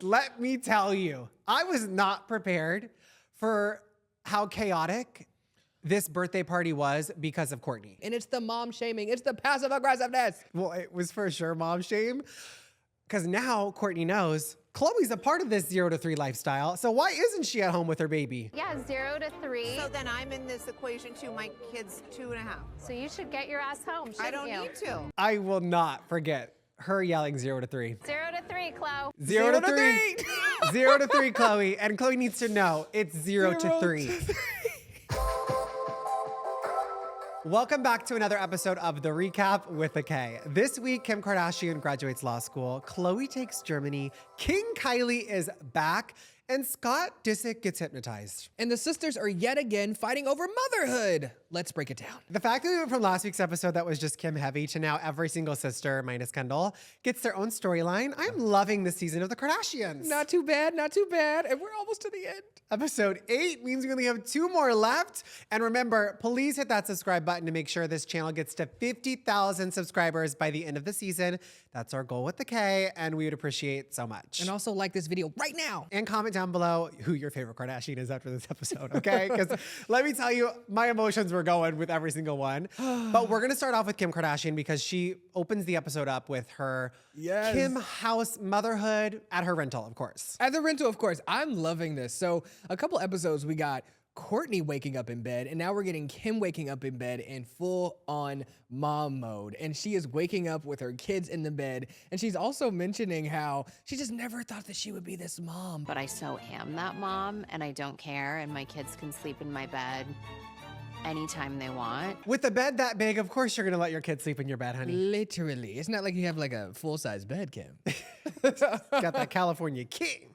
Let me tell you, I was not prepared for how chaotic this birthday party was because of Kourtney. And it's the mom shaming. It's the passive aggressiveness. Well, it was for sure mom shame. Because now Kourtney knows Khloé's a part of this 0 to 3 lifestyle. So why isn't she at home with her baby? Yeah, 0 to 3. So then I'm in this equation too. My kid's 2.5. So you should get your ass home, shouldn't I don't you? need to. I will not forget her yelling 0 to 3. 0 to 3, Khloé. 0 to 3. 0 to 3, Khloé. And Khloé needs to know it's 0 to 3. Welcome back to another episode of the reKap with a K. This week, Kim Kardashian graduates law school, Khloé takes Germany, King Kylie is back, and Disick gets hypnotized. And the sisters are yet again fighting over motherhood. Let's break it down. The fact that we went from last week's episode that was just Kim heavy to now every single sister, minus Kendall, gets their own storyline. I'm loving this season of the Kardashians. Not too bad, not too bad. And we're almost to the end. Episode 8 means we only have 2 more left. And remember, please hit that subscribe button to make sure this channel gets to 50,000 subscribers by the end of the season. That's our goal with the K, and we would appreciate so much. And also like this video right now. And comment down below who your favorite Kardashian is after this episode, okay? Because let me tell you, my emotions were going with every single one. But we're gonna start off with Kim Kardashian because she opens the episode up with her Kim house motherhood at her rental, of course. At the rental, of course. I'm loving this. So a couple episodes we got Kourtney waking up in bed, and now we're getting Kim waking up in bed in full on mom mode. And she is waking up with her kids in the bed. And she's also mentioning how she just never thought that she would be this mom. But I so am that mom, and I don't care, and my kids can sleep in my bed anytime they want. With a bed that big, of course you're gonna let your kids sleep in your bed, honey. Literally. It's not like you have like a full-size bed, Kim. Got that California king.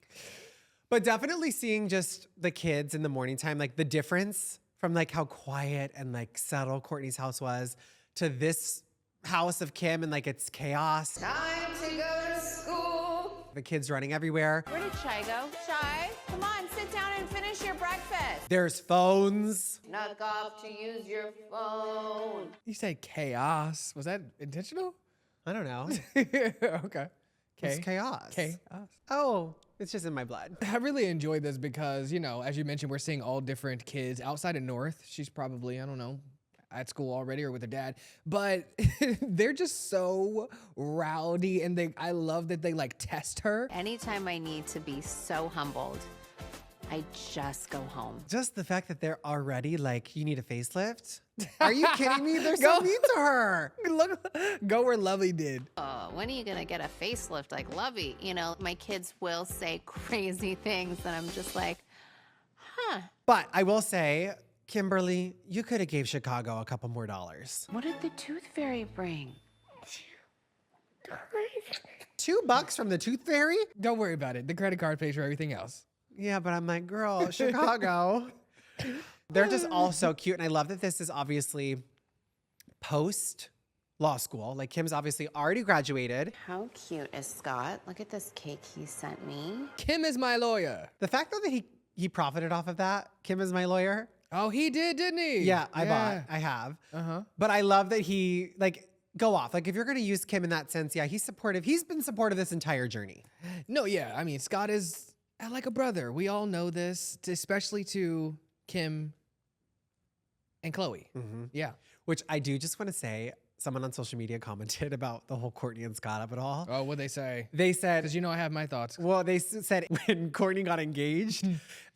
But definitely seeing just the kids in the morning time, like the difference from like how quiet and like subtle Kourtney's house was to this house of Kim and like it's chaos. Time to go to school. The kids running everywhere. Where did Shy go? Shy, come on, sit down and finish your breakfast. There's phones. Snuck off to use your phone. You said chaos. Was that intentional? I don't know. Okay. It's chaos. Chaos. Oh, it's just in my blood. I really enjoyed this because, you know, as you mentioned, we're seeing all different kids outside of North. She's probably, I don't know, at school already or with her dad, but they're just so rowdy, and I love that they like test her. Anytime I need to be so humbled, I just go home. Just the fact that they're already like, you need a facelift? Are you kidding me? They're so mean to her. Look, go where Lovey did. When are you gonna get a facelift like Lovey? You know, my kids will say crazy things, and I'm just like, huh. But I will say, Kimberly, you could have gave Chicago a couple more dollars. What did the tooth fairy bring? $2 from the tooth fairy? Don't worry about it. The credit card pays for everything else. Yeah, but I'm like, girl, Chicago. They're just all so cute. And I love that this is obviously post law school. Like Kim's obviously already graduated. How cute is Scott? Look at this cake he sent me. Kim is my lawyer. The fact though that he profited off of that, Kim is my lawyer. Oh, he did, didn't he? Yeah, I have. But I love that he like go off. Like if you're gonna use Kim in that sense, yeah, he's supportive. He's been supportive this entire journey. No, yeah. I mean, Scott is like a brother. We all know this, especially to Kim and Khloé. Yeah. Which I do just want to say, someone on social media commented about the whole Kourtney and Scott of it all. Oh, what'd they say? They said, because you know I have my thoughts. Well, they said when Kourtney got engaged,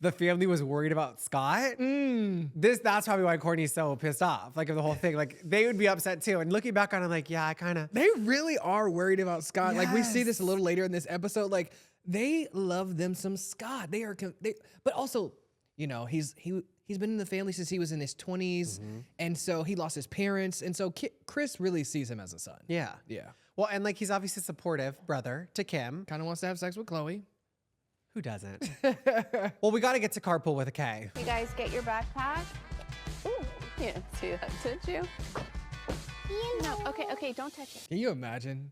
the family was worried about Scott. That's probably why Kourtney's so pissed off. Like of the whole thing, like they would be upset too. And looking back on it, I'm like, yeah, I kind of. They really are worried about Scott. Yes. Like we see this a little later in this episode. Like they love them some Scott. But also, you know, he's been in the family since he was in his 20s, and so he lost his parents, and so Kris really sees him as a son. Yeah. Well, and like he's obviously supportive brother to Kim. Kind of wants to have sex with Khloé. Who doesn't? Well, we got to get to Carpool with a K. You guys get your backpack? Ooh, you didn't see that, did you? No, okay, don't touch it. Can you imagine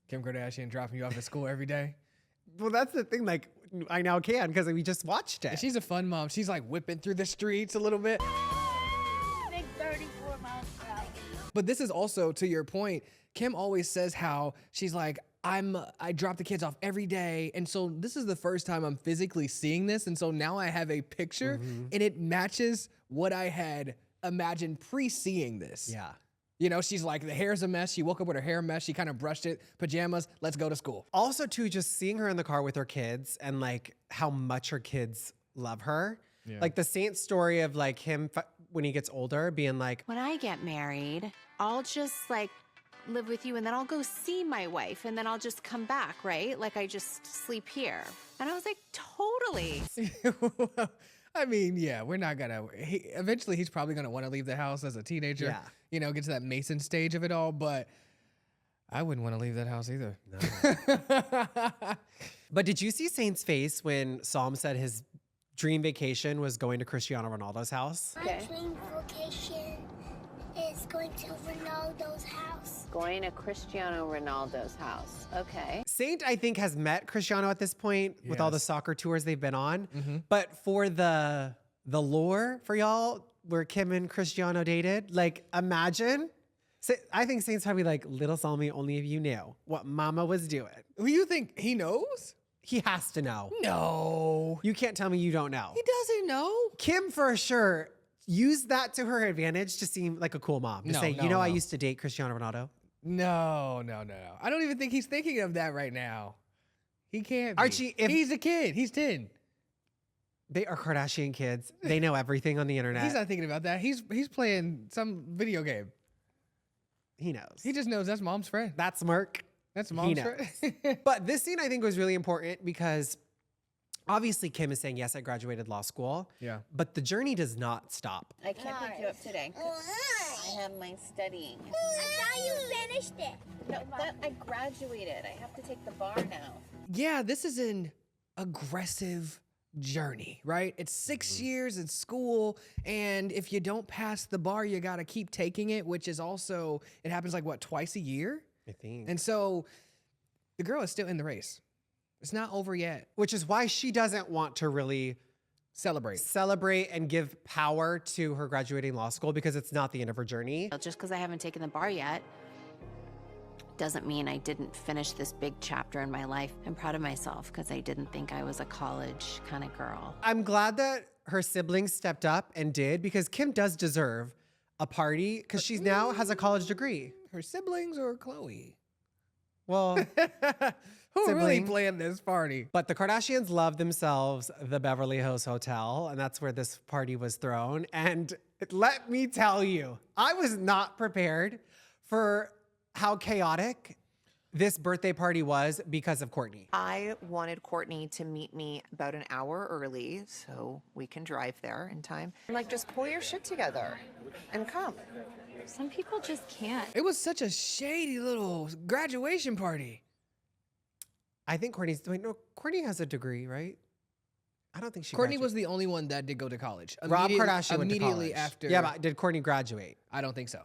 Kim Kardashian dropping you off at school every day? Well, that's the thing. Like, I now can because we just watched it. And she's a fun mom. She's like whipping through the streets a little bit. Big 34 miles per hour. But this is also, to your point, Kim always says how she's like, I drop the kids off every day. And so this is the first time I'm physically seeing this. And so now I have a picture and it matches what I had imagined pre-seeing this. Yeah. You know, she's like, the hair's a mess. She woke up with her hair a mess. She kind of brushed it, pajamas, let's go to school. Also, too, just seeing her in the car with her kids and like how much her kids love her. Yeah. Like the Saint story of like him when he gets older being like, When I get married, I'll just like live with you and then I'll go see my wife and then I'll just come back, right? Like I just sleep here. And I was like, totally. I mean, yeah, we're not gonna. Eventually, he's probably gonna want to leave the house as a teenager. Yeah. You know, get to that Mason stage of it all. But I wouldn't want to leave that house either. But did you see Saint's face when Psalm said his dream vacation was going to Cristiano Ronaldo's house? My dream vacation is going to Ronaldo's house. Going to Cristiano Ronaldo's house. Okay. Saint, I think, has met Cristiano at this point with all the Yes. soccer tours they've been on. But for the lore for y'all, where Kim and Cristiano dated, like imagine. I think Saint's probably like, little Salmi, only if you knew what mama was doing. Who you think he knows? He has to know. No, You can't tell me you don't know. he doesn't know. Kim, for sure, used that to her advantage to seem like a cool mom. To No, say, no, you know, I no. used to date Cristiano Ronaldo. No. I don't even think he's thinking of that right now. He can't. Be. Archie, if- he's a kid, he's 10. They are Kardashian kids. They know everything on the internet. He's not thinking about that. He's playing some video game. He knows. He just knows that's mom's friend. That's Merc. That's He mom's knows. friend. But this scene I think was really important because obviously Kim is saying, yes, I graduated law school. Yeah. But the journey does not stop. I can't pick you up today. I have my studying. I thought you finished it. No, I graduated. I have to take the bar now. Yeah, this is an aggressive journey, right? It's 6 years in school, and if you don't pass the bar, you got to keep taking it, which is also, it happens like what, twice a year? I think. And so the girl is still in the race. It's not over yet. Which is why she doesn't want to really Celebrate. celebrate and give power to her graduating law school because it's not the end of her journey. Just because I haven't taken the bar yet doesn't mean I didn't finish this big chapter in my life. I'm proud of myself because I didn't think I was a college kind of girl. I'm glad that her siblings stepped up and did because Kim does deserve a party because she now has a college degree. Her siblings or Khloe? Well, Who really Sibling. planned this party? but the Kardashians love themselves the Beverly Hills Hotel, and that's where this party was thrown. And let me tell you, I was not prepared for how chaotic this birthday party was because of Kourtney. I wanted Kourtney to meet me about an hour early so we can drive there in time. I'm like, just pull your shit together and come. Some people just can't. It was such a shady little graduation party. I think Kourtney has a degree, right? I don't think she Kourtney graduated. was the only one that did go to college. Rob Kardashian went to immediately college. after. Yeah, but did Kourtney graduate? I don't think so.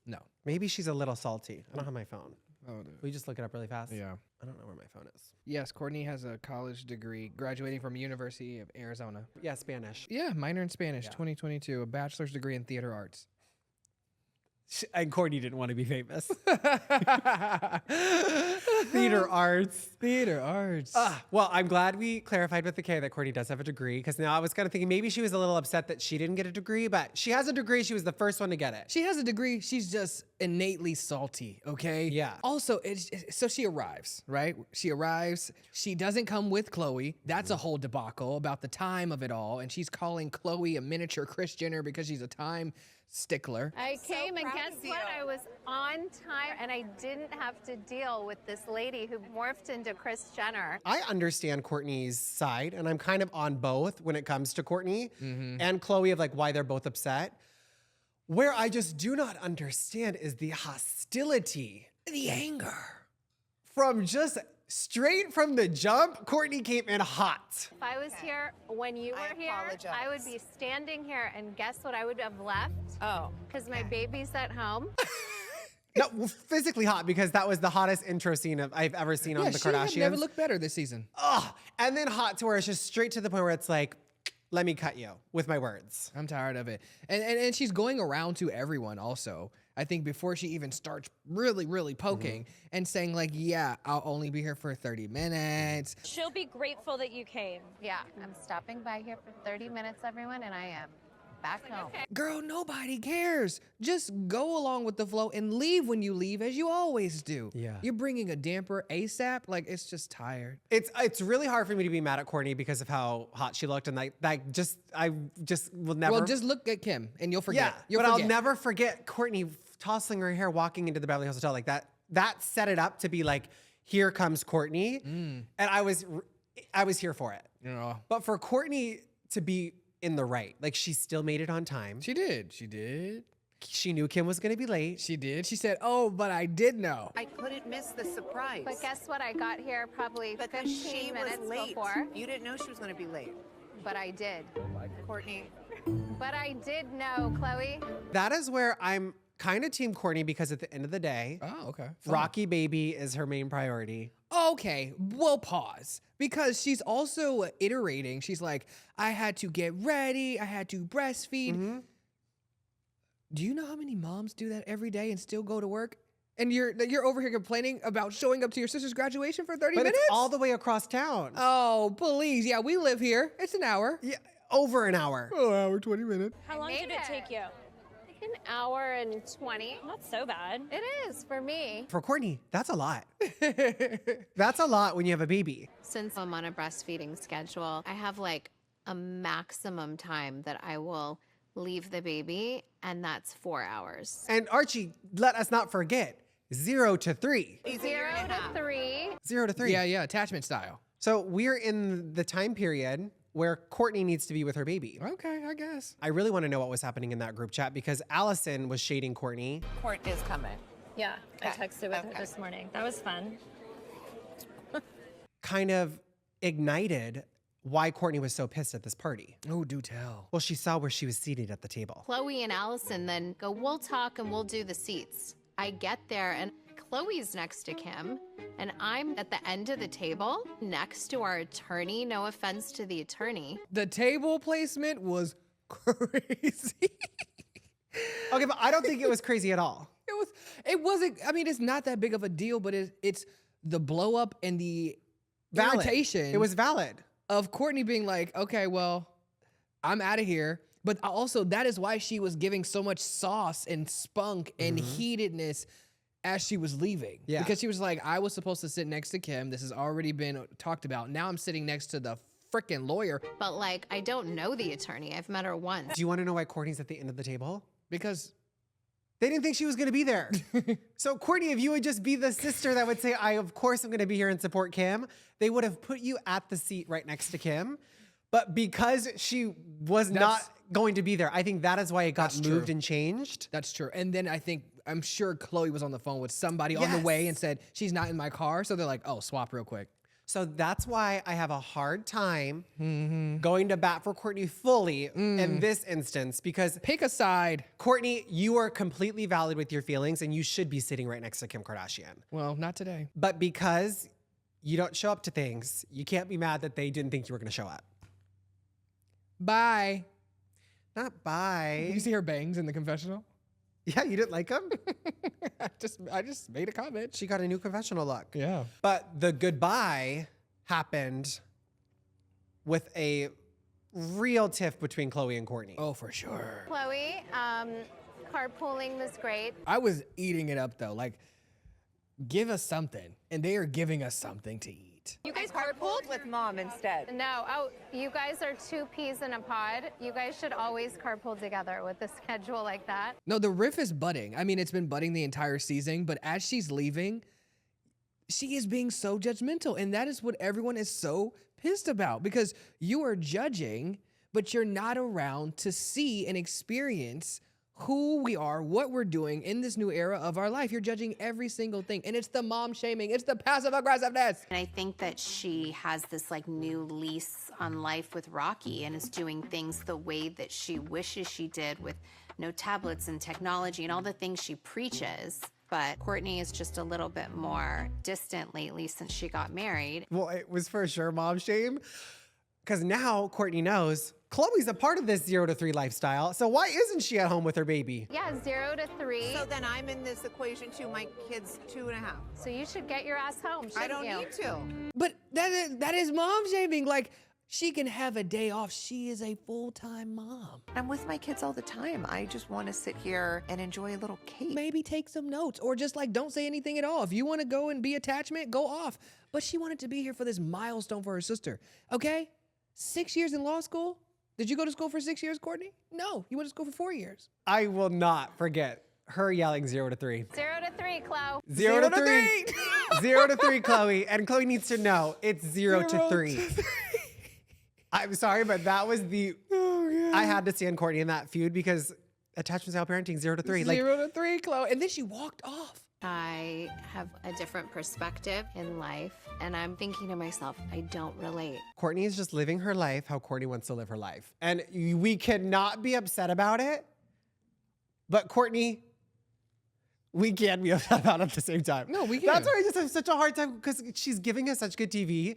No. Maybe she's a little salty. I don't have my phone. Oh, Will you just look it up really fast? yeah. I don't know where my phone is. Yes, Kourtney has a college degree, graduating from University of Arizona. Yeah, Spanish. Yeah, minor in Spanish, Yeah. 2022, a bachelor's degree in theater arts. And Kourtney didn't want to be famous. Theater arts. Theater arts. Well, I'm glad we clarified with the K that Kourtney does have a degree because now I was kind of thinking maybe she was a little upset that she didn't get a degree, but she has a degree. She was the first one to get it. She has a degree. She's just innately salty, okay? Yeah. Also, so she arrives, right? She arrives. She doesn't come with Khloe. That's a whole debacle about the time of it all. And she's calling Khloe a miniature Kris Jenner because she's a time stickler. I came and proud guess of you. what? I was on time and I didn't have to deal with this lady who morphed into Kris Jenner. I understand Kourtney's side, and I'm kind of on both when it comes to Kourtney and Khloe of like why they're both upset. Where I just do not understand is the hostility, The anger. from just straight from the jump. Kourtney came in hot. If I was here when you I were here, I would apologize. be standing here and guess what I would have left? Oh. Because my baby's at home. No, well, physically hot because that was the hottest intro scene I've ever seen on the she had Kardashians. never looked better this season. Ugh. And then hot to where it's just straight to the point where it's like, let me cut you with my words. I'm tired of it. And she's going around to everyone also. I think before she even starts really poking and saying like, yeah, I'll only be here for 30 minutes. She'll be grateful that you came. Yeah, I'm stopping by here for 30 minutes, everyone, and I am back home. Girl, nobody cares. Just go along with the flow and leave when you leave, as you always do. Yeah. You're bringing a damper ASAP. Like, it's just tired. It's really hard for me to be mad at Kourtney because of how hot she looked, and I just will never. Well, just look at Kim and you'll forget. Yeah, You'll but forget. I'll never forget Kourtney tossing her hair, walking into the Beverly Hills Hotel like that. That set it up to be like, here comes Kourtney, and I was here for it. You know. But for Kourtney to be in the right, like she still made it on time. She did. She did. She knew Kim was going to be late. She did. She said, oh, but I did know. I couldn't miss the surprise. But guess what? I got here probably because 15 she minutes was late. before. You didn't know she was going to be late. But I did. Kourtney. But I did know, Khloe. That is where I'm kind of team Kourtney, because at the end of the day, Oh, okay. Fine. Rocky Baby is her main priority. Okay, well, pause. Because she's also iterating. She's like, I had to get ready. I had to breastfeed. Do you know how many moms do that every day and still go to work? And you're over here complaining about showing up to your sister's graduation for 30 But minutes? it's all the way across town. Oh, please. Yeah, we live here. It's an hour. Yeah, over an hour. Oh, hour, 20 minutes. How long did it take you? Like an hour and 20. Not so bad. It is for me. For Kourtney, that's a lot. That's a lot when you have a baby. Since I'm on a breastfeeding schedule, I have like a maximum time that I will leave the baby, and that's 4 hours. And Archie, let us not forget, 0 to 3. 0 to 3. 0 to 3. Yeah, attachment style. So we're in the time period where Kourtney needs to be with her baby. Okay, I guess. I really want to know what was happening in that group chat, because Allison was shading Kourtney. Court is coming. Yeah, I Okay, texted with her okay. this morning. That was fun. Kind of ignited why Kourtney was so pissed at this party. Oh, do tell. Well, she saw where she was seated at the table. Khloe and Allison then go, we'll talk and we'll do the seats. I get there and Khloe's next to Kim, and I'm at the end of the table next to our attorney. No offense to the attorney. The table placement was crazy. Okay, but I don't think it was crazy at all. It wasn't, I mean, it's not that big of a deal, but it's the blow up and the Valid. irritation. It was valid. Of Kourtney being like, okay, well, I'm out of here. But also, that is why she was giving so much sauce and spunk and heatedness as she was leaving. Yeah. Because she was like, I was supposed to sit next to Kim. This has already been talked about. Now I'm sitting next to the freaking lawyer. But like, I don't know the attorney. I've met her once. Do you want to know why Kourtney's at the end of the table? Because They didn't think she was going to be there. So Kourtney, if you would just be the sister that would say, of course I'm going to be here and support Kim, they would have put you at the seat right next to Kim. But because she was not going to be there, I think that is why it got moved and changed. That's true. And then I'm sure Khloe was on the phone with somebody on the way and said, she's not in my car. So they're like, oh, swap real quick. So that's why I have a hard time going to bat for Kourtney fully in this instance, because Pick a side. Kourtney, you are completely valid with your feelings and you should be sitting right next to Kim Kardashian. Well, not today. But because you don't show up to things, you can't be mad that they didn't think you were going to show up. Bye. Not bye. You see her bangs in the confessional? Yeah, you didn't like them? I just made a comment. She got a new confessional look. Yeah. But the goodbye happened with a real tiff between Khloe and Kourtney. Oh, for sure. Khloe, carpooling was great. I was eating it up though. Like, give us something. And they are giving us something to eat. You guys carpooled with mom instead. No, you guys are two peas in a pod. You guys should always carpool together with a schedule like that. No, the riff is budding. I mean, it's been budding the entire season, but as she's leaving, she is being so judgmental. And that is what everyone is so pissed about, because you are judging, but you're not around to see and experience who we are, what we're doing in this new era of our life. You're judging every single thing. And it's the mom shaming. It's the passive aggressiveness. And I think that she has this like new lease on life with Rocky and is doing things the way that she wishes she did, with no tablets and technology and all the things she preaches. But Kourtney is just a little bit more distant lately since she got married. Well, it was for sure mom shame. Because now Kourtney knows Khloé's a part of this 0 to 3 lifestyle. So why isn't she at home with her baby? Yeah, 0 to 3. So then I'm in this equation too. My kid's 2.5. So you should get your ass home, shouldn't I don't you? need to. But that is mom shaming. Like, she can have a day off. She is a full-time mom. I'm with my kids all the time. I just want to sit here and enjoy a little cake. Maybe take some notes or just like don't say anything at all. If you want to go and be attachment, go off. But she wanted to be here for this milestone for her sister. Okay? 6 years in law school? Did you go to school for 6 years, Kourtney? No, you went to school for 4 years. I will not forget her yelling 0 to 3. 0 to 3, Khloé. 0 to 3. 0 to 3, Khloé. And Khloé needs to know it's 0 to 3. I'm sorry, but that was the. I had to stand Kourtney in that feud because attachment style parenting 0 to 3. 0 to 3, Khloé. And then she walked off. I have a different perspective in life, and I'm thinking to myself, I don't relate. Kourtney is just living her life how Kourtney wants to live her life. And we cannot be upset about it. But Kourtney, we can be upset about it at the same time. No, we can. That's why I just have such a hard time because she's giving us such good TV.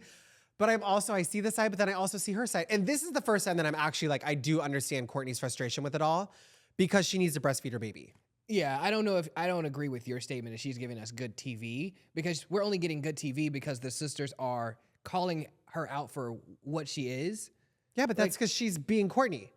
But I see the side, but then I also see her side. And this is the first time that I'm actually like, I do understand Kourtney's frustration with it all because she needs to breastfeed her baby. Yeah, I don't agree with your statement that she's giving us good TV because we're only getting good TV because the sisters are calling her out for what she is. Yeah, but that's because she's being Kourtney.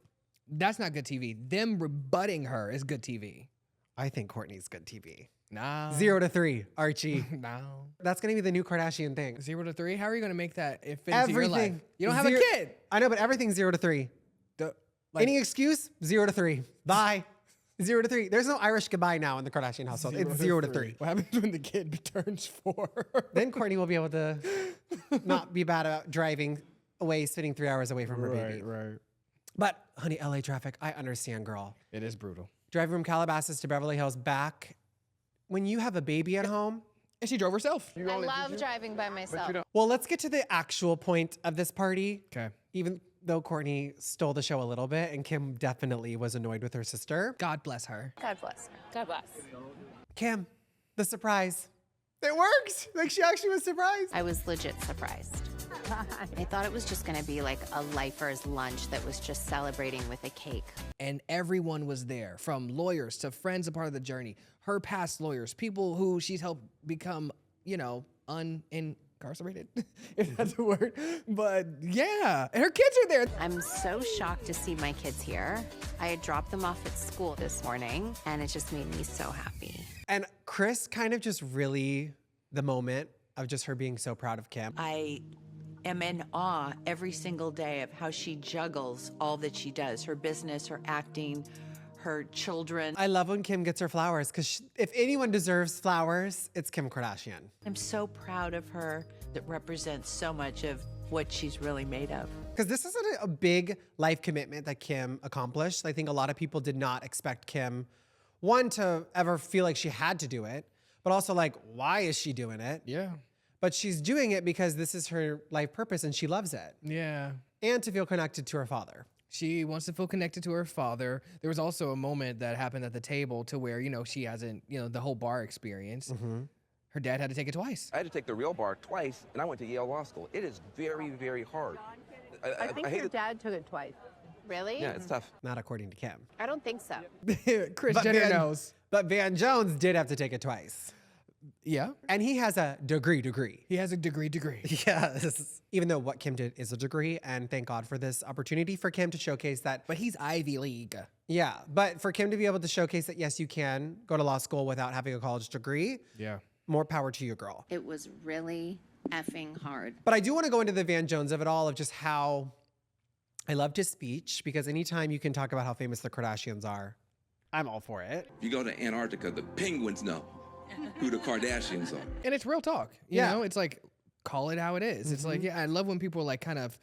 That's not good TV. Them rebutting her is good TV. I think Kourtney's good TV. No. 0 to 3, Archie. No. That's going to be the new Kardashian thing. 0 to 3? How are you going to make that fit into your life? Everything. You don't have a kid. I know, but everything's 0 to 3. Any excuse? 0 to 3. Bye. 0 to 3. There's no Irish goodbye now in the Kardashian household. It's 0 to 3. What happens when the kid turns 4? Then Kourtney will be able to not be bad about driving away, spending 3 hours away from her baby. Right. But, honey, LA traffic, I understand, girl. It is brutal. Driving from Calabasas to Beverly Hills back. When you have a baby at home. And she drove herself. I love driving by myself. Well, let's get to the actual point of this party. Okay. Even though Kourtney stole the show a little bit, and Kim definitely was annoyed with her sister. God bless her. God bless her. God bless. Kim, the surprise. It worked. Like, she actually was surprised. I was legit surprised. I thought it was just gonna be like a lifer's lunch that was just celebrating with a cake. And everyone was there, from lawyers to friends a part of the journey, her past lawyers, people who she's helped become, unincarcerated, if that's a word. But yeah, and her kids are there. I'm so shocked to see my kids here. I had dropped them off at school this morning, and it just made me so happy. And Kris kind of just really, the moment of just her being so proud of Kim. I am in awe every single day of how she juggles all that she does, her business, her acting, her children. I love when Kim gets her flowers because if anyone deserves flowers, it's Kim Kardashian. I'm so proud of her. That represents so much of what she's really made of. Because this is a big life commitment that Kim accomplished. I think a lot of people did not expect Kim, one, to ever feel like she had to do it, but also like, why is she doing it? Yeah. But she's doing it because this is her life purpose and she loves it. Yeah. And to feel connected to her father. She wants to feel connected to her father. There was also a moment that happened at the table to where, she hasn't, the whole bar experience. Mm-hmm. Her dad had to take it twice. I had to take the real bar twice, and I went to Yale Law School. It is very, very hard. I think your dad took it twice. Really? Yeah, it's tough. Not according to Kim. I don't think so. Kris Jenner knows. But Van Jones did have to take it twice. Yeah. And he has a degree. He has a degree. Yes. Even though what Kim did is a degree, and thank God for this opportunity for Kim to showcase that. But he's Ivy League. Yeah, but for Kim to be able to showcase that, yes, you can go to law school without having a college degree. Yeah. More power to you, girl. It was really effing hard. But I do want to go into the Van Jones of it all, of just how I loved his speech, because anytime you can talk about how famous the Kardashians are, I'm all for it. If you go to Antarctica, the penguins know who the Kardashians are. And it's real talk. You know, it's like, call it how it is. It's like, I love when people like kind of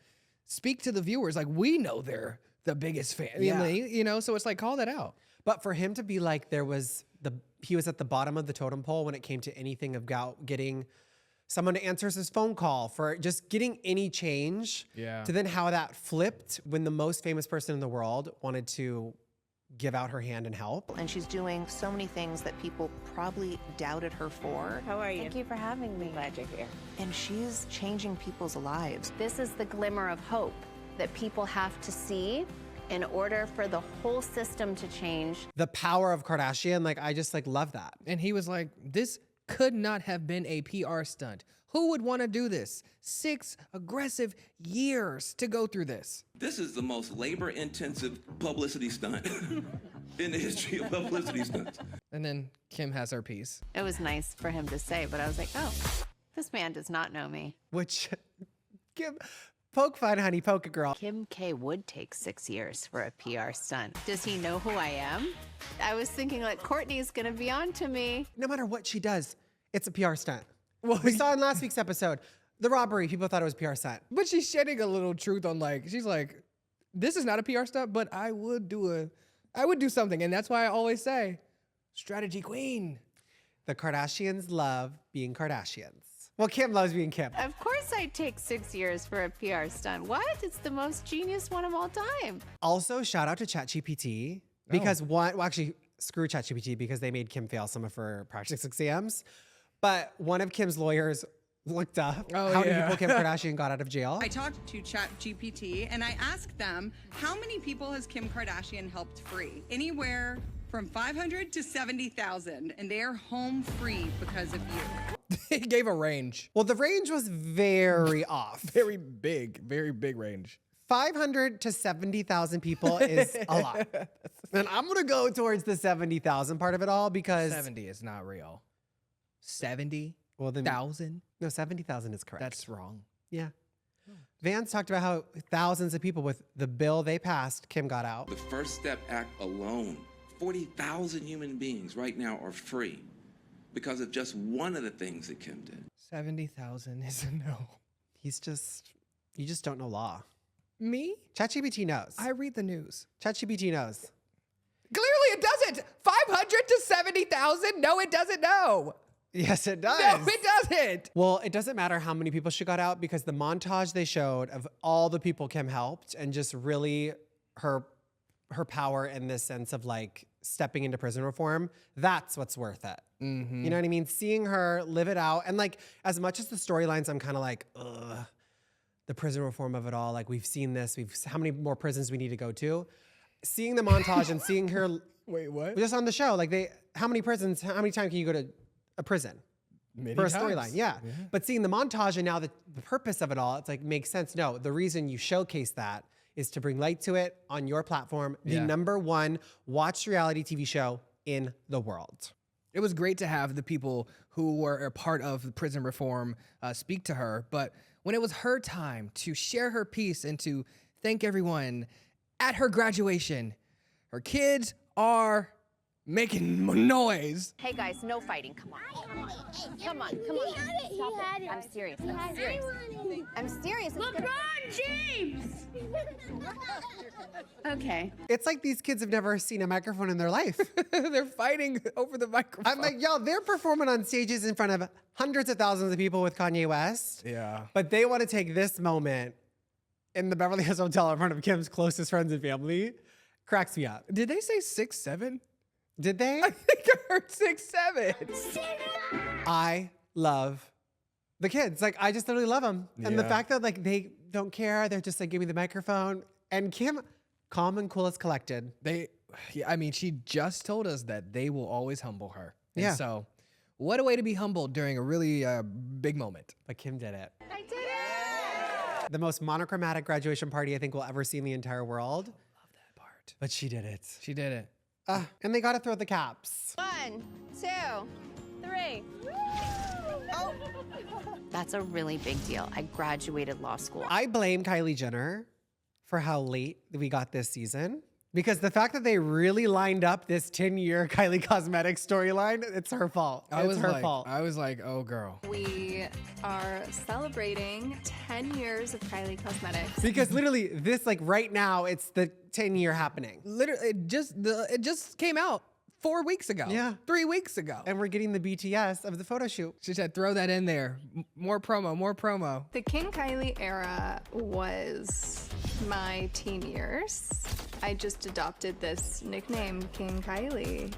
speak to the viewers like we know they're the biggest fan. Yeah. So it's like, call that out. But for him to be like he was at the bottom of the totem pole when it came to anything about getting someone to answer his phone call, for just getting any change, to then how that flipped when the most famous person in the world wanted to give out her hand and help. And she's doing so many things that people probably doubted her for. How are you? Thank you for having me. Glad you're here. And she's changing people's lives. This is the glimmer of hope that people have to see in order for the whole system to change. The power of Kardashian, like, I just like love that. And he was like, this could not have been a PR stunt. Who would want to do this? 6 aggressive years to go through this. This is the most labor-intensive publicity stunt in the history of publicity stunts. And then Kim has her piece. It was nice for him to say, but I was like, oh, this man does not know me. Which, Kim, poke fun, honey, poke a girl. Kim K would take 6 years for a PR stunt. Does he know who I am? I was thinking like Kourtney's gonna be on to me. No matter what she does, it's a PR stunt. Well, we saw in last week's episode, the robbery, people thought it was a PR stunt. But she's shedding a little truth on like, she's like, this is not a PR stunt, but I would do something. And that's why I always say, strategy queen. The Kardashians love being Kardashians. Well, Kim loves being Kim. Of course I'd take 6 years for a PR stunt. What? It's the most genius one of all time. Also, shout out to ChatGPT because actually, screw ChatGPT because they made Kim fail some of her practice exams. But one of Kim's lawyers looked up how many people Kim Kardashian got out of jail. I talked to ChatGPT and I asked them, how many people has Kim Kardashian helped free? Anywhere from 500 to 70,000, and they are home free because of you. He gave a range. Well, the range was very off. Very big range. 500 to 70,000 people is a lot. And I'm going to go towards the 70,000 part of it all because 70 is not real. 70,000? Well, then, no, 70,000 is correct. That's wrong. Yeah. Vance talked about how thousands of people with the bill they passed, Kim got out. The First Step Act alone, 40,000 human beings right now are free because of just one of the things that Kim did. 70,000 is a no. You just don't know law. Me? ChatGPT knows. I read the news. ChatGPT knows. Clearly it doesn't. 500 to 70,000? No, it doesn't know. Yes, it does. No, it doesn't. Well, it doesn't matter how many people she got out because the montage they showed of all the people Kim helped and just really her power in this sense of like stepping into prison reform, that's what's worth it. Mm-hmm. You know what I mean? Seeing her live it out. And like, as much as the storylines, I'm kind of like, ugh, the prison reform of it all. Like, we've seen this. How many more prisons we need to go to? Seeing the montage and seeing her. Wait, what? Just on the show. Like, how many times can you go to a prison? Many for a times. storyline, yeah. But seeing the montage and now the purpose of it all, it's like, makes sense. No, the reason you showcase that is to bring light to it on your platform, the #1 watched reality TV show in the world. It was great to have the people who were a part of the prison reform speak to her, but when it was her time to share her piece and to thank everyone at her graduation, her kids are making noise. Hey guys, no fighting. Come on. Come on. Stop it. I'm serious. I'm serious. LeBron James! Okay. It's like these kids have never seen a microphone in their life. They're fighting over the microphone. I'm like, yo, they're performing on stages in front of hundreds of thousands of people with Kanye West. Yeah. But they want to take this moment in the Beverly Hills Hotel in front of Kim's closest friends and family. Cracks me up. Did they say 6'7"? Did they? I think I heard 6'7". I love the kids. Like, I just literally love them. And the fact that like they don't care, they're just like, give me the microphone. And Kim, calm and cool as collected. I mean, she just told us that they will always humble her. Yeah. And so what a way to be humbled during a really big moment. But Kim did it. I did it! The most monochromatic graduation party I think we'll ever see in the entire world. Love that part. But she did it. She did it. And they got to throw the caps. 1, 2, 3. Oh. That's a really big deal. I graduated law school. I blame Kylie Jenner for how late we got this season. Because the fact that they really lined up this 10-year Kylie Cosmetics storyline, it's her fault. It's her fault. I was like, oh, girl. We are celebrating 10 years of Kylie Cosmetics. Because literally this, like right now, it's the 10-year happening. Literally, it just came out 4 weeks ago. Yeah. 3 weeks ago. And we're getting the BTS of the photo shoot. She said, throw that in there. More promo, more promo. The King Kylie era was my teen years. I just adopted this nickname, King Kylie,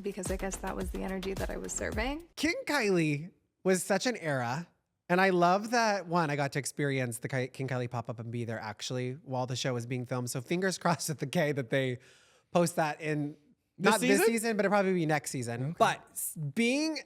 because I guess that was the energy that I was serving. King Kylie was such an era And I love that, one, I got to experience the King Kylie pop-up and be there actually while the show was being filmed. So fingers crossed at the K that they post that in, not this season, but it'll probably be next season. Okay. But being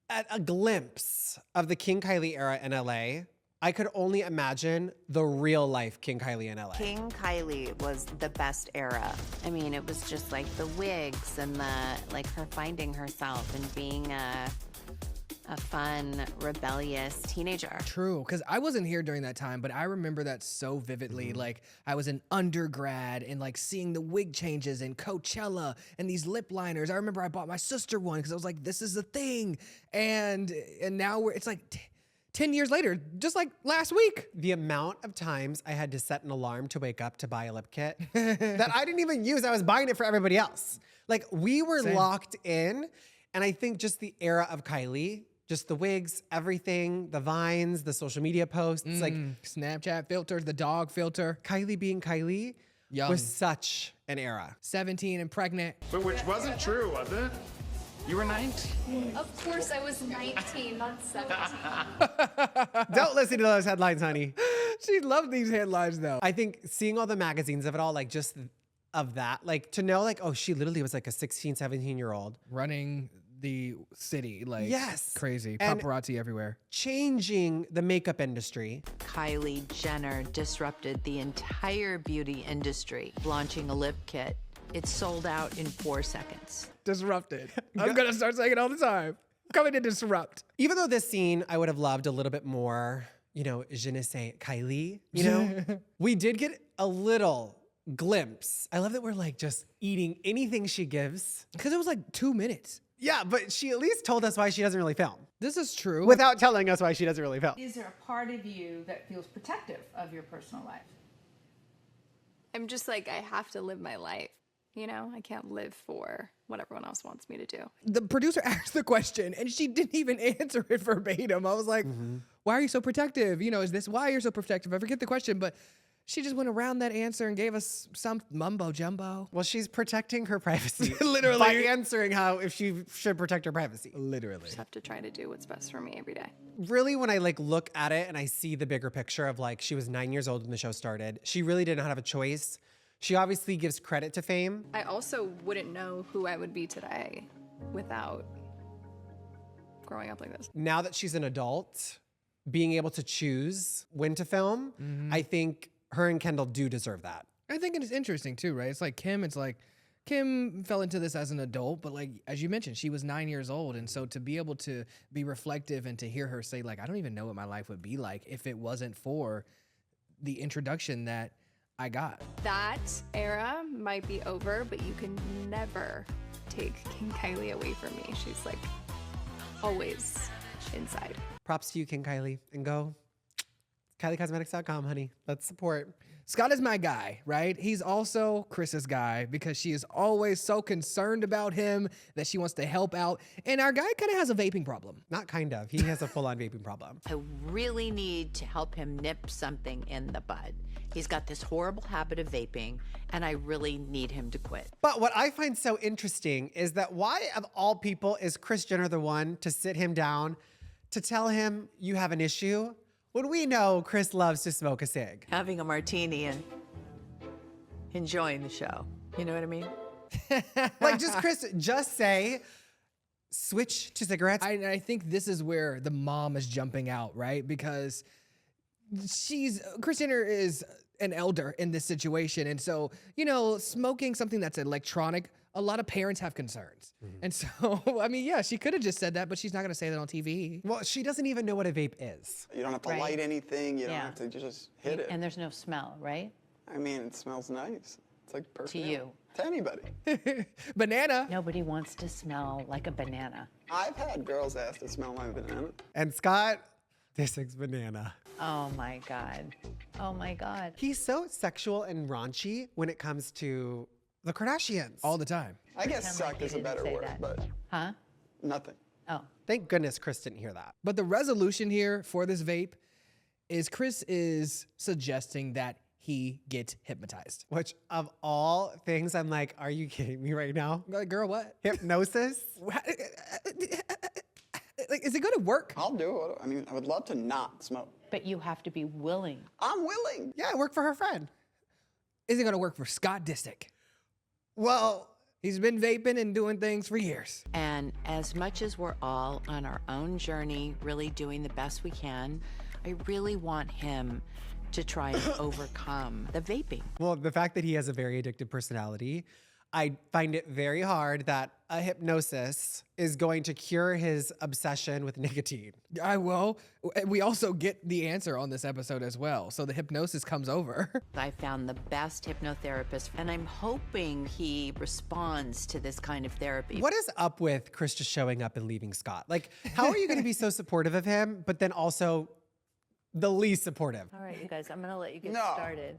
at a glimpse of the King Kylie era in LA, I could only imagine the real life King Kylie in LA. King Kylie was the best era. I mean, it was just like the wigs and her finding herself and being a fun, rebellious teenager. True, because I wasn't here during that time, but I remember that so vividly. Like, I was an undergrad and like seeing the wig changes and Coachella and these lip liners. I remember I bought my sister one because I was like, this is the thing. And now it's like 10 years later, just like last week. The amount of times I had to set an alarm to wake up to buy a lip kit that I didn't even use. I was buying it for everybody else. Like, we were locked in. And I think just the era of Kylie, just the wigs, everything, the vines, the social media posts, like Snapchat filters, the dog filter. Kylie being Kylie was such an era. 17 and pregnant. But which wasn't true, was it? You were 19. Of course I was 19, not 17. Don't listen to those headlines, honey. She loved these headlines though. I think seeing all the magazines of it all, like just of that, like to know like, oh, she literally was like a 16, 17-year-old. Running the city, like crazy. And paparazzi everywhere. Changing the makeup industry. Kylie Jenner disrupted the entire beauty industry, launching a lip kit. It sold out in 4 seconds. Disrupted. I'm gonna start saying it all the time. Coming to disrupt. Even though this scene, I would have loved a little bit more, you know, je ne sais Kylie, you know? We did get a little glimpse. I love that we're like just eating anything she gives. Because it was like 2 minutes. Yeah, but she at least told us why she doesn't really film. This is true. Without telling us why she doesn't really film. Is there a part of you that feels protective of your personal life? I'm just like, I have to live my life. You know, I can't live for what everyone else wants me to do. The producer asked the question and she didn't even answer it verbatim. I was like, why are you so protective? You know, is this why you're so protective? I forget the question, but she just went around that answer and gave us some mumbo jumbo. Well, she's protecting her privacy. Literally. By answering how if she should protect her privacy. Literally. Just have to try to do what's best for me every day. Really, when I like look at it and I see the bigger picture of like, she was 9 years old when the show started. She really did not have a choice. She obviously gives credit to fame. I also wouldn't know who I would be today without growing up like this. Now that she's an adult, being able to choose when to film, I think her and Kendall do deserve that. I think it's interesting too, right? It's like Kim fell into this as an adult, but like, as you mentioned, she was 9 years old. And so to be able to be reflective and to hear her say like, I don't even know what my life would be like if it wasn't for the introduction that I got. That era might be over, but you can never take King Kylie away from me. She's like always inside. Props to you, King Kylie, and go KylieCosmetics.com, honey. Let's support. Scott is my guy, right? He's also Kris's guy because she is always so concerned about him that she wants to help out. And our guy kind of has a vaping problem. Not kind of. He has a full-on vaping problem. I really need to help him nip something in the bud. He's got this horrible habit of vaping, and I really need him to quit. But what I find so interesting is that why, of all people, is Kris Jenner the one to sit him down to tell him you have an issue? When we know Kris loves to smoke a cig. Having a martini and enjoying the show. You know what I mean? Like, Kris, just say, switch to cigarettes. I think this is where the mom is jumping out, right? Because Kris Jenner is an elder in this situation. And so, you know, smoking something that's electronic, a lot of parents have concerns. And so, I mean, yeah, she could have just said that, but she's not going to say that on TV. Well, she doesn't even know what a vape is. You don't have to light anything. You don't have to just hit it. And there's no smell, right? I mean, it smells nice. It's like perfect. To you. To anybody. Banana. Nobody wants to smell like a banana. I've had girls ask to smell my banana. And Scott, Disick's banana. Oh my God. Oh my God. He's so sexual and raunchy when it comes to the Kardashians. All the time. I guess suck is a better word, but nothing. Oh. Thank goodness Kris didn't hear that. But the resolution here for this vape is Kris is suggesting that he gets hypnotized. Which, of all things, I'm like, are you kidding me right now? Like, girl, what? Hypnosis? Like, Is it gonna work? I'll do it. I mean, I would love to not smoke. But you have to be willing. I'm willing. Yeah, it worked for her friend. Is it gonna work for Scott Disick? Well, he's been vaping and doing things for years. And as much as we're all on our own journey, really doing the best we can, I really want him to try and overcome the vaping. Well, the fact that he has a very addictive personality, I find it very hard that a hypnosis is going to cure his obsession with nicotine. We also get the answer on this episode as well. So the hypnosis comes over. I found the best hypnotherapist, and I'm hoping he responds to this kind of therapy. What is up with Kris just showing up and leaving Scott? Like, how are you going to be so supportive of him, but then also the least supportive? All right, you guys, I'm gonna let you get started.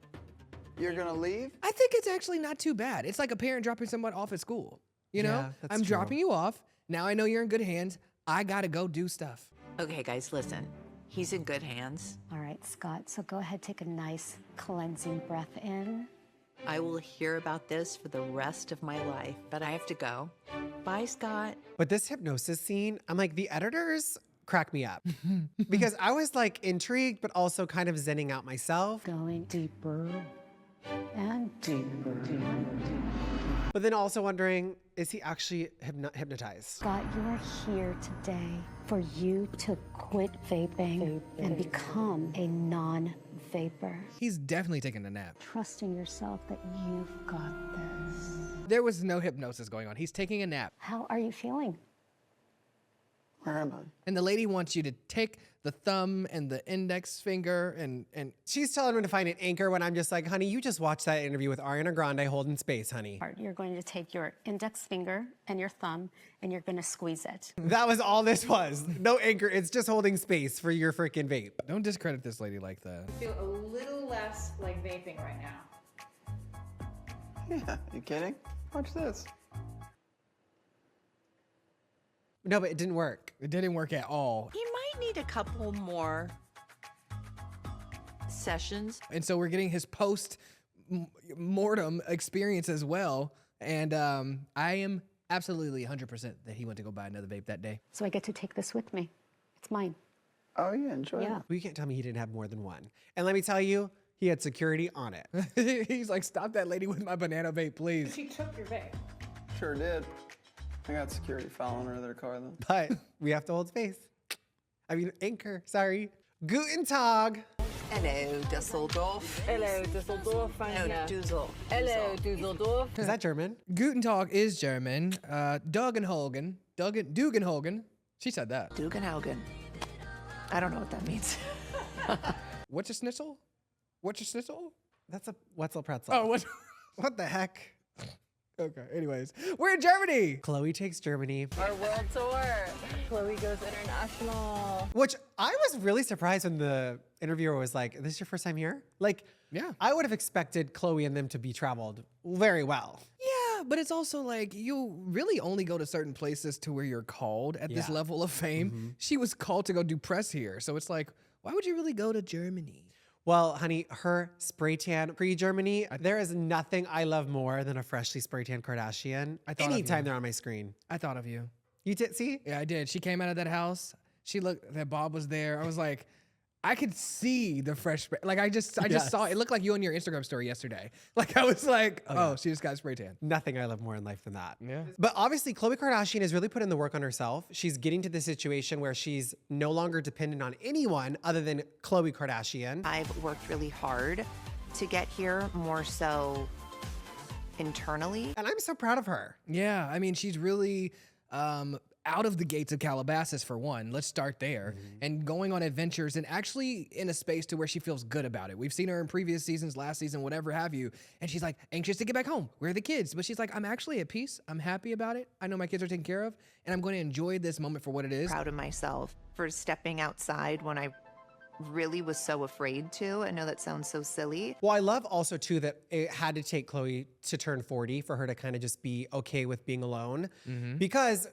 You're gonna leave? I think it's actually not too bad. It's like a parent dropping someone off at school. You know, Yeah, that's I'm true. dropping you off. Now I know you're in good hands. I gotta go do stuff. Okay, guys, listen. He's in good hands. All right, Scott, so go ahead, take a nice cleansing breath in. I will hear about this for the rest of my life, but I have to go. Bye, Scott. But this hypnosis scene, I'm like, the editors crack me up because I was like intrigued, but also kind of zenning out myself. Going deeper and deeper. But then also wondering, is he actually hypnotized? Scott, you are here today for you to quit vaping and become a non-vapor. He's definitely taking a nap. Trust in yourself that you've got this. There was no hypnosis going on. He's taking a nap. How are you feeling? Where am I? And the lady wants you to take the thumb and the index finger and she's telling him to find an anchor when I'm just like, honey, you just watched that interview with Ariana Grande holding space, honey. You're going to take your index finger and your thumb and you're going to squeeze it. That was all this was. No anchor. It's just holding space for your freaking vape. Don't discredit this lady like that. I feel a little less like vaping right now. Yeah, you kidding? Watch this. No, but it didn't work. It didn't work at all. He might need a couple more sessions. And so we're getting his post-mortem experience as well. And I am absolutely 100% that he went to go buy another vape that day. So I get to take this with me. It's mine. Oh, yeah, enjoy it. Well, you can't tell me he didn't have more than one. And let me tell you, he had security on it. He's like, stop that lady with my banana vape, please. She took your vape. Sure did. I got security following her to their car, though. But we have to hold space. I mean, anchor, sorry. Guten Tag. Hello, Dusseldorf. Hello, Dusseldorf. Hello, Dusseldorf. Is that German? Guten Tag is German. Dugenhogen. Dugenhogen. She said that. Dugenhogen. I don't know what that means. What's a schnitzel? What's a schnitzel? That's a Wetzel pretzel. Oh, what? What the heck? Okay, anyways. We're in Germany. Khloe takes Germany. Our world tour. Khloe goes international. Which I was really surprised when the interviewer was like, this is your first time here? Like, yeah, I would have expected Khloe and them to be traveled very well. Yeah, but it's also like you really only go to certain places to where you're called at this level of fame. She was called to go do press here. So it's like, why would you really go to Germany? Well, honey, her spray tan pre-Germany, there is nothing I love more than a freshly spray tan Kardashian. Anytime they're on my screen. I thought of you. You did see? Yeah, I did. She came out of that house. She looked, that Bob was there. I was like, I could see the fresh spray. Like I just saw it. It looked like you on your Instagram story yesterday. Like I was like, oh, she just got spray tan. Nothing I love more in life than that. Yeah. But obviously, Khloe Kardashian has really put in the work on herself. She's getting to the situation where she's no longer dependent on anyone other than Khloe Kardashian. I've worked really hard to get here, more so internally. And I'm so proud of her. Yeah, I mean, she's really out of the gates of Calabasas for one. Let's start there. And going on adventures and actually in a space to where she feels good about it. We've seen her in previous seasons, last season, whatever have you. And she's like anxious to get back home. Where are the kids? But she's like, I'm actually at peace. I'm happy about it. I know my kids are taken care of and I'm going to enjoy this moment for what it is. Proud of myself for stepping outside when I really was so afraid to. I know that sounds so silly. Well, I love also too that it had to take Khloe to turn 40 for her to kind of just be okay with being alone. Because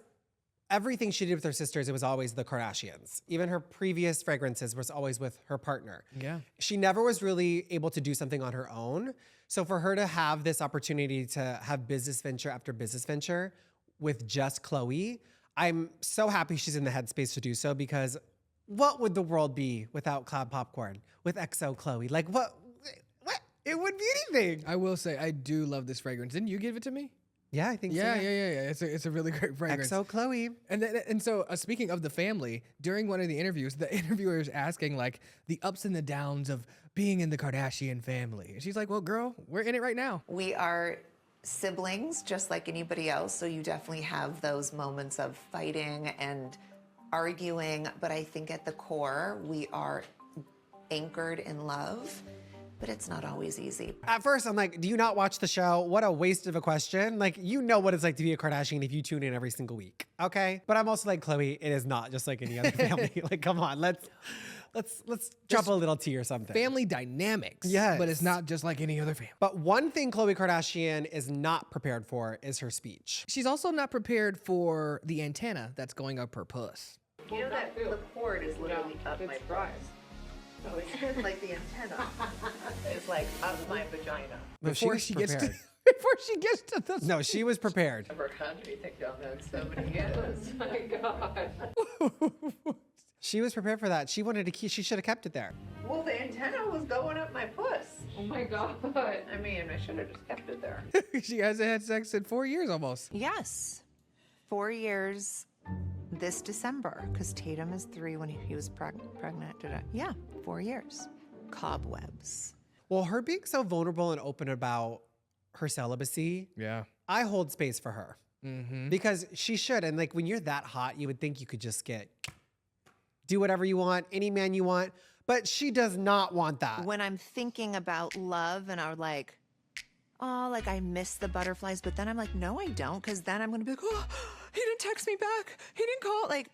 everything she did with her sisters, it was always the Kardashians. Even her previous fragrances was always with her partner. Yeah. She never was really able to do something on her own. So for her to have this opportunity to have business venture after business venture with just Khloe, I'm so happy she's in the headspace to do so because what would the world be without cloud popcorn with XO Khloé? Like what? It wouldn't be anything. I will say, I do love this fragrance. Didn't you give it to me? Yeah, I think so. Yeah. It's a really great fragrance. XO Khloé. And so speaking of the family, during one of the interviews, the interviewer is asking like the ups and the downs of being in the Kardashian family. And she's like, well, girl, we're in it right now. We are siblings just like anybody else, so you definitely have those moments of fighting and arguing, but I think at the core, we are anchored in love. But it's not always easy. At first, I'm like, do you not watch the show? What a waste of a question. Like, you know what it's like to be a Kardashian if you tune in every single week, okay? But I'm also like, Khloé, it is not just like any other family. Like, come on, let's drop a little tea or something. Family dynamics. Yes. But it's not just like any other family. But one thing Khloé Kardashian is not prepared for is her speech. She's also not prepared for the antenna that's going up her puss. You know that the cord is literally up my butt. So it's like the antenna is like up my vagina. No, Before she gets to the No, she was prepared. Never had anything done in so many years. My God. She was prepared for that. She wanted to keep, she should have kept it there. Well, the antenna was going up my puss. Oh my God. I mean, I should have just kept it there. She hasn't had sex in 4 years almost. Yes. 4 years this December, because Tatum is 3 when he was pregnant. Yeah, 4 years. Cobwebs. Well, her being so vulnerable and open about her celibacy, yeah, I hold space for her. Because she should. And like when you're that hot, you would think you could just do whatever you want, any man you want. But she does not want that. When I'm thinking about love and I'm like, oh, like I miss the butterflies, but then I'm like, no, I don't, because then I'm gonna be like, oh, he didn't text me back. He didn't call. Like,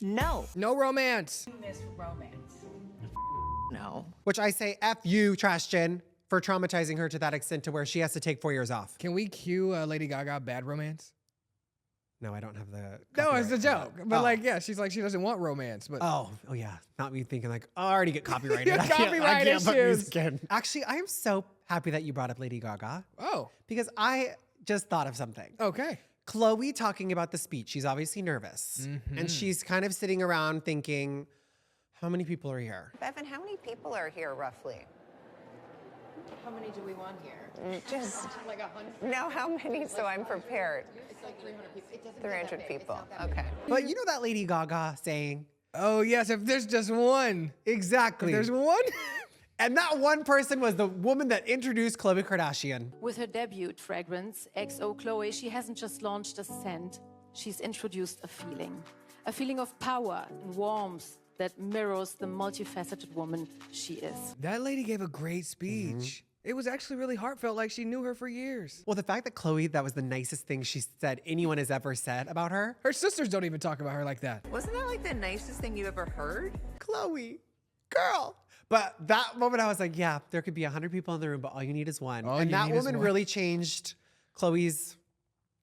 no. No romance. You miss romance. No. Which I say, F you, Trash Jen, for traumatizing her to that extent to where she has to take 4 years off. Can we cue Lady Gaga Bad Romance? No, I don't have the. No, it's a joke. But Oh. like, yeah, she's like, she doesn't want romance. But Oh yeah. Not me thinking like, oh, I already get copyrighted. Yeah, I can't copyright put issues. music in. Actually, I am so happy that you brought up Lady Gaga. Oh. Because I just thought of something. Okay. Khloé talking about the speech. She's obviously nervous. And she's kind of sitting around thinking, how many people are here? Bevan, how many people are here roughly? How many do we want here? Just Like 100? no, how many so I'm prepared? It's like 300 people. It doesn't 300 people. Okay. But you know that Lady Gaga saying, Oh, yes, if there's just one. exactly. If there's one. And that one person was the woman that introduced Khloé Kardashian. With her debut fragrance, XO Khloé, she hasn't just launched a scent, she's introduced a feeling of power and warmth that mirrors the multifaceted woman she is. That lady gave a great speech. It was actually really heartfelt, like she knew her for years. Well, the fact that Khloé, that was the nicest thing she said anyone has ever said about her. Her sisters don't even talk about her like that. Wasn't that like the nicest thing you ever heard? Khloé, girl. But that moment I was like, yeah, there could be 100 people in the room, but all you need is one. All and you that need is woman one. really changed Khloé's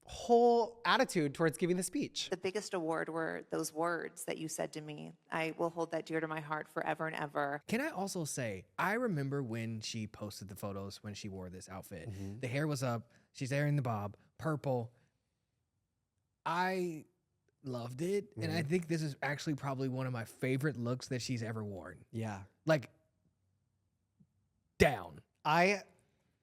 whole attitude towards giving the speech. The biggest award were those words that you said to me. I will hold that dear to my heart forever and ever. Can I also say, I remember when she posted the photos when she wore this outfit. The hair was up, she's there in the bob, purple. I loved it, and I think this is actually probably one of my favorite looks that she's ever worn. Yeah. Like, down. I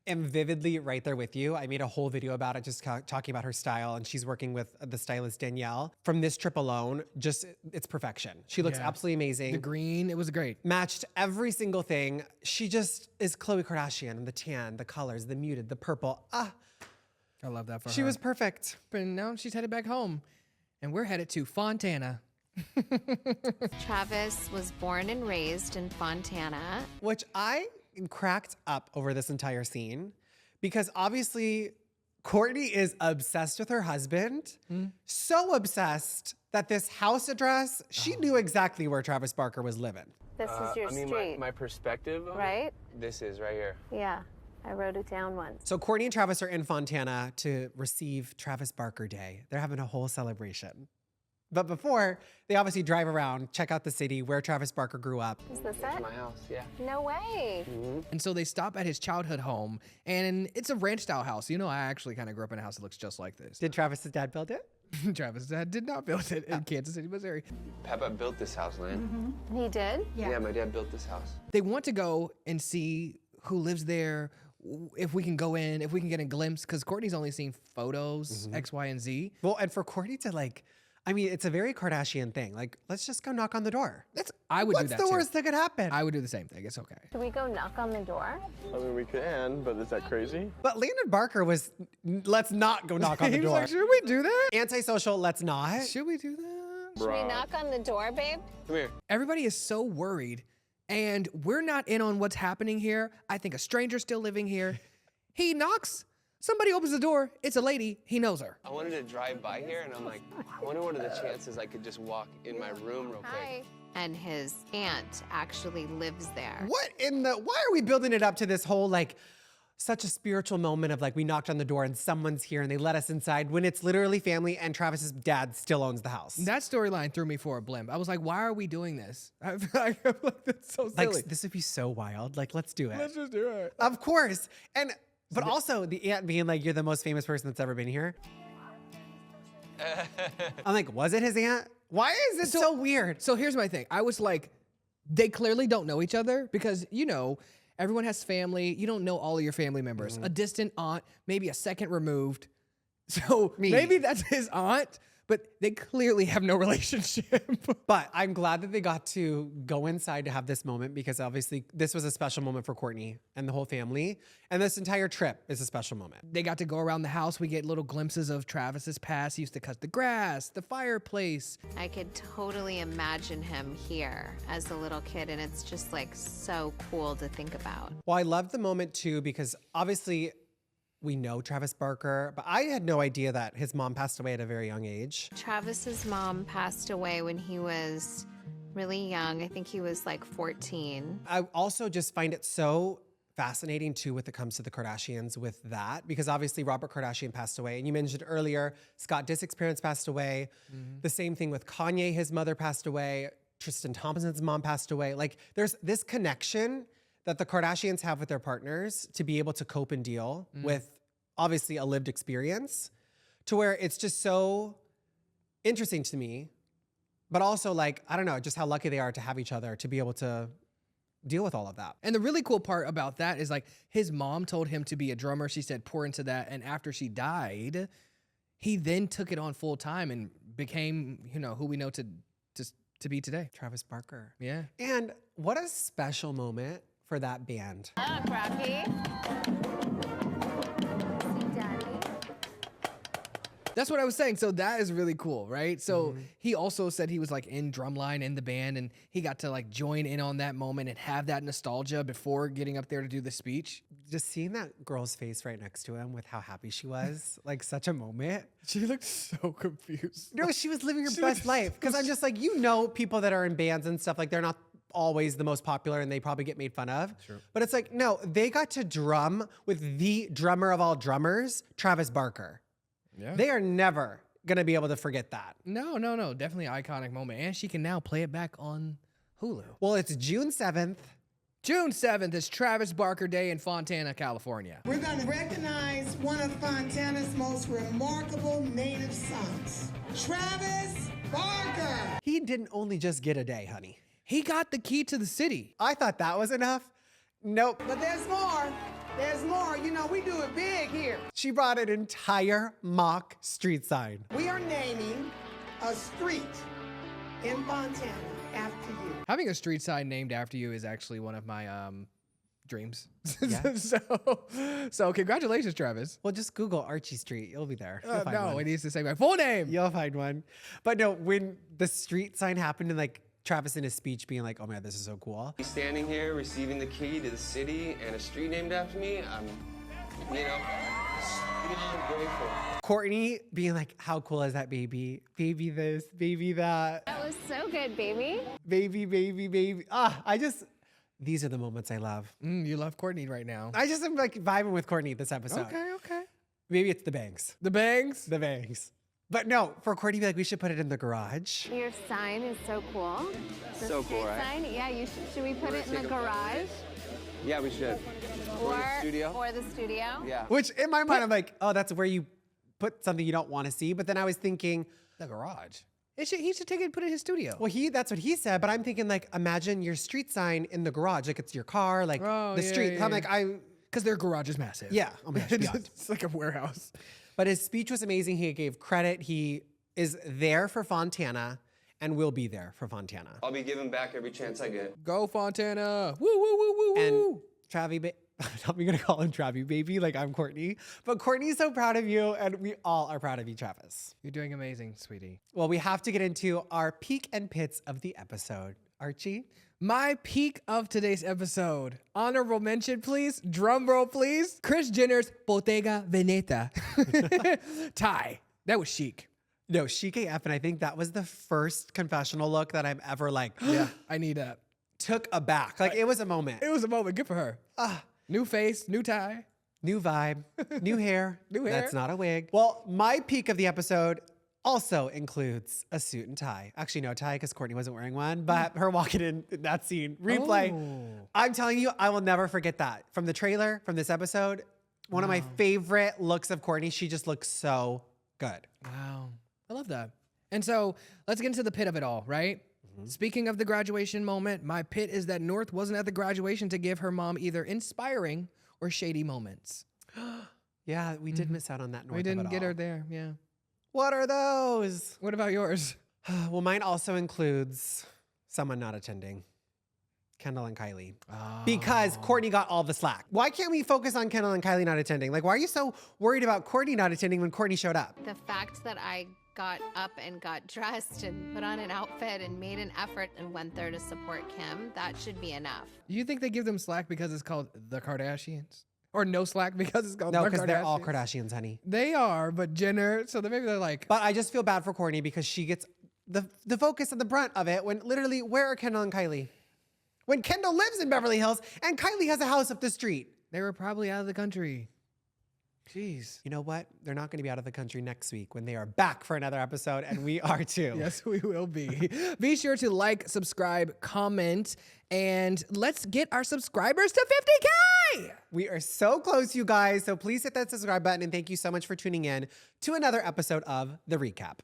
am vividly right there with you. I made a whole video about it, just talking about her style, and she's working with the stylist Danielle. From this trip alone, just it's perfection. She looks Yeah. absolutely amazing. The green, it was great. Matched every single thing. She just is Khloé Kardashian. The tan, the colors, the muted, the purple. Ah, I love that for her. she was perfect. And now she's headed back home, and we're headed to Fontana. Travis was born and raised in Fontana. Which I cracked up over this entire scene because obviously Kourtney is obsessed with her husband. So obsessed that this house address, she knew exactly where Travis Barker was living. This is your I mean, street, my perspective, right? This is right here. Yeah, I wrote it down once. So Kourtney and Travis are in Fontana to receive Travis Barker Day. They're having a whole celebration. But before, they obviously drive around, check out the city where Travis Barker grew up. Is this That's it? my house, yeah. No way. And so they stop at his childhood home, and it's a ranch-style house. You know, I actually kind of grew up in a house that looks just like this. Did Travis's dad build it? Travis' dad did not build it in Kansas City, Missouri. Papa built this house, Lynn. He did? Yeah, my dad built this house. They want to go and see who lives there, if we can go in, if we can get a glimpse, because Kourtney's only seen photos, X, Y, and Z. Well, and for Kourtney to like, I mean, it's a very Kardashian thing. Like, let's just go knock on the door. I would do that What's the worst that could happen? I would do the same thing. It's okay. Should we go knock on the door? I mean, we can, but is that crazy? But Leonard Barker was, let's not go knock on the He was door. like, should we do that? Antisocial, let's not. Should we do that? Should we knock on the door, babe? Come here. Everybody is so worried, and we're not in on what's happening here. I think a stranger's still living here. He knocks. Somebody opens the door. It's a lady. He knows her. I wanted to drive by here, and I'm like, I wonder what are the chances I could just walk in my room real quick. And his aunt actually lives there. What in the, why are we building it up to this whole like, such a spiritual moment of like, we knocked on the door and someone's here and they let us inside when it's literally family and Travis's dad still owns the house. That storyline threw me for a blimp. I was like, why are we doing this? I'm like, that's so silly. Like, this would be so wild. Like, let's do it. Let's just do it. Of course. And, but also the aunt being like, you're the most famous person that's ever been here. I'm like, was it his aunt? Why is this so weird? So here's my thing. I was like, they clearly don't know each other because, you know, everyone has family. You don't know all of your family members. A distant aunt, maybe a second removed. So maybe that's his aunt, but they clearly have no relationship. But I'm glad that they got to go inside to have this moment because obviously this was a special moment for Kourtney and the whole family. And this entire trip is a special moment. They got to go around the house. We get little glimpses of Travis's past. He used to cut the grass, the fireplace. I could totally imagine him here as a little kid, and it's just like so cool to think about. Well, I loved the moment too because obviously we know Travis Barker, but I had no idea that his mom passed away at a very young age. Travis's mom passed away when he was really young. I think he was like 14. I also just find it so fascinating too when it comes to the Kardashians with that, because obviously Robert Kardashian passed away. And you mentioned earlier, Scott Disick's parents passed away. The same thing with Kanye, his mother passed away. Tristan Thompson's mom passed away. Like there's this connection that the Kardashians have with their partners to be able to cope and deal with obviously a lived experience to where it's just so interesting to me, but also like, I don't know, just how lucky they are to have each other to be able to deal with all of that. And the really cool part about that is like his mom told him to be a drummer. She said, pour into that. And after she died, he then took it on full time and became, you know, who we know to be today. Travis Barker. Yeah. And what a special moment for that band. Look, Rocky. That's what I was saying. So that is really cool, right? So he also said he was like in drumline in the band and he got to like join in on that moment and have that nostalgia before getting up there to do the speech. Just seeing that girl's face right next to him with how happy she was, like such a moment. She looked so confused. No, she was living her best life. Because I'm just like, you know, people that are in bands and stuff, like they're not always the most popular and they probably get made fun of. Sure. But it's like, no, they got to drum with the drummer of all drummers, Travis Barker. Yeah. They are never gonna be able to forget that. No. Definitely an iconic moment. And she can now play it back on Hulu. Well, it's June 7th. June 7th is Travis Barker Day in Fontana, California. We're going to recognize one of Fontana's most remarkable native sons, Travis Barker. He didn't only just get a day, honey. He got the key to the city. I thought that was enough. Nope. But there's more. There's more. You know, we do it big here. She brought an entire mock street sign. We are naming a street in Fontana after you. Having a street sign named after you is actually one of my dreams. Yeah. So congratulations, Travis. Well, just Google Archie Street. You'll be there. You'll find No, one. it needs to say my full name. You'll find one. But no, when the street sign happened and like Travis in his speech being like, oh man, this is so cool. He's standing here receiving the key to the city and a street named after me. I'm, you know, beyond grateful. Kourtney being like, how cool is that, baby? Baby this, baby that. That was so good, baby. Baby. These are the moments I love. You love Kourtney right now. I just am like vibing with Kourtney this episode. Okay. Maybe it's the bangs. The bangs? The bangs. But no, for Kourtney to be like, we should put it in the garage. Your sign is so cool. The So cool, street right? Sign? Yeah, should we put it in the garage? Yeah, we should. Or the studio. Or the studio? Yeah. Which in my mind, I'm like, oh, that's where you put something you don't want to see. But then I was thinking, the garage. He should take it and put it in his studio. Well, that's what he said, but I'm thinking like, imagine your street sign in the garage, like it's your car, like the street. Yeah, I'm like, because their garage is massive. Yeah, oh my gosh, beyond. It's like a warehouse. But his speech was amazing. He gave credit. He is there for Fontana and will be there for Fontana. I'll be giving back every chance I get. Go Fontana! Woo woo woo woo And woo! I'm gonna call him Travi baby, like I'm Kourtney. But Kourtney's so proud of you, and we all are proud of you, Travis. You're doing amazing, sweetie. Well, we have to get into our peak and pits of the episode. Archie? My peak of today's episode. Honorable mention, please. Drum roll, please. Kris Jenner's Bottega Veneta tie. That was chic. No, chic AF, and I think that was the first confessional look that I'm ever like, yeah, I need that. Took aback. Like, it was a moment. It was a moment. Good for her. New face, new tie. New vibe, new hair. New hair. That's not a wig. Well, my peak of the episode also includes a suit and tie. Actually, no tie because Kourtney wasn't wearing one, but her walking in that scene, replay. Oh. I'm telling you, I will never forget that. From the trailer, from this episode, one of my favorite looks of Kourtney. She just looks so good. Wow. I love that. And so let's get into the pit of it all, right? Speaking of the graduation moment, my pit is that North wasn't at the graduation to give her mom either inspiring or shady moments. Yeah, we did miss out on that North. We didn't get her there, yeah. What are those? What about yours? Well, mine also includes someone not attending. Kendall and Kylie. Because Kourtney got all the slack. Why can't we focus on Kendall and Kylie not attending? Like, why are you so worried about Kourtney not attending when Kourtney showed up? The fact that I got up and got dressed and put on an outfit and made an effort and went there to support Kim, that should be enough. You think they give them slack because it's called the Kardashians? Or no slack because it's called the Kardashians? No, because they're all Kardashians, honey. They are, but Jenner, so maybe they're like... But I just feel bad for Kourtney because she gets the focus and the brunt of it when literally, where are Kendall and Kylie? When Kendall lives in Beverly Hills and Kylie has a house up the street. They were probably out of the country. Jeez. You know what? They're not going to be out of the country next week when they are back for another episode, and we are too. Yes, we will be. Be sure to like, subscribe, comment, and let's get our subscribers to 50K! We are so close, you guys. So please hit that subscribe button, and thank you so much for tuning in to another episode of The reKap.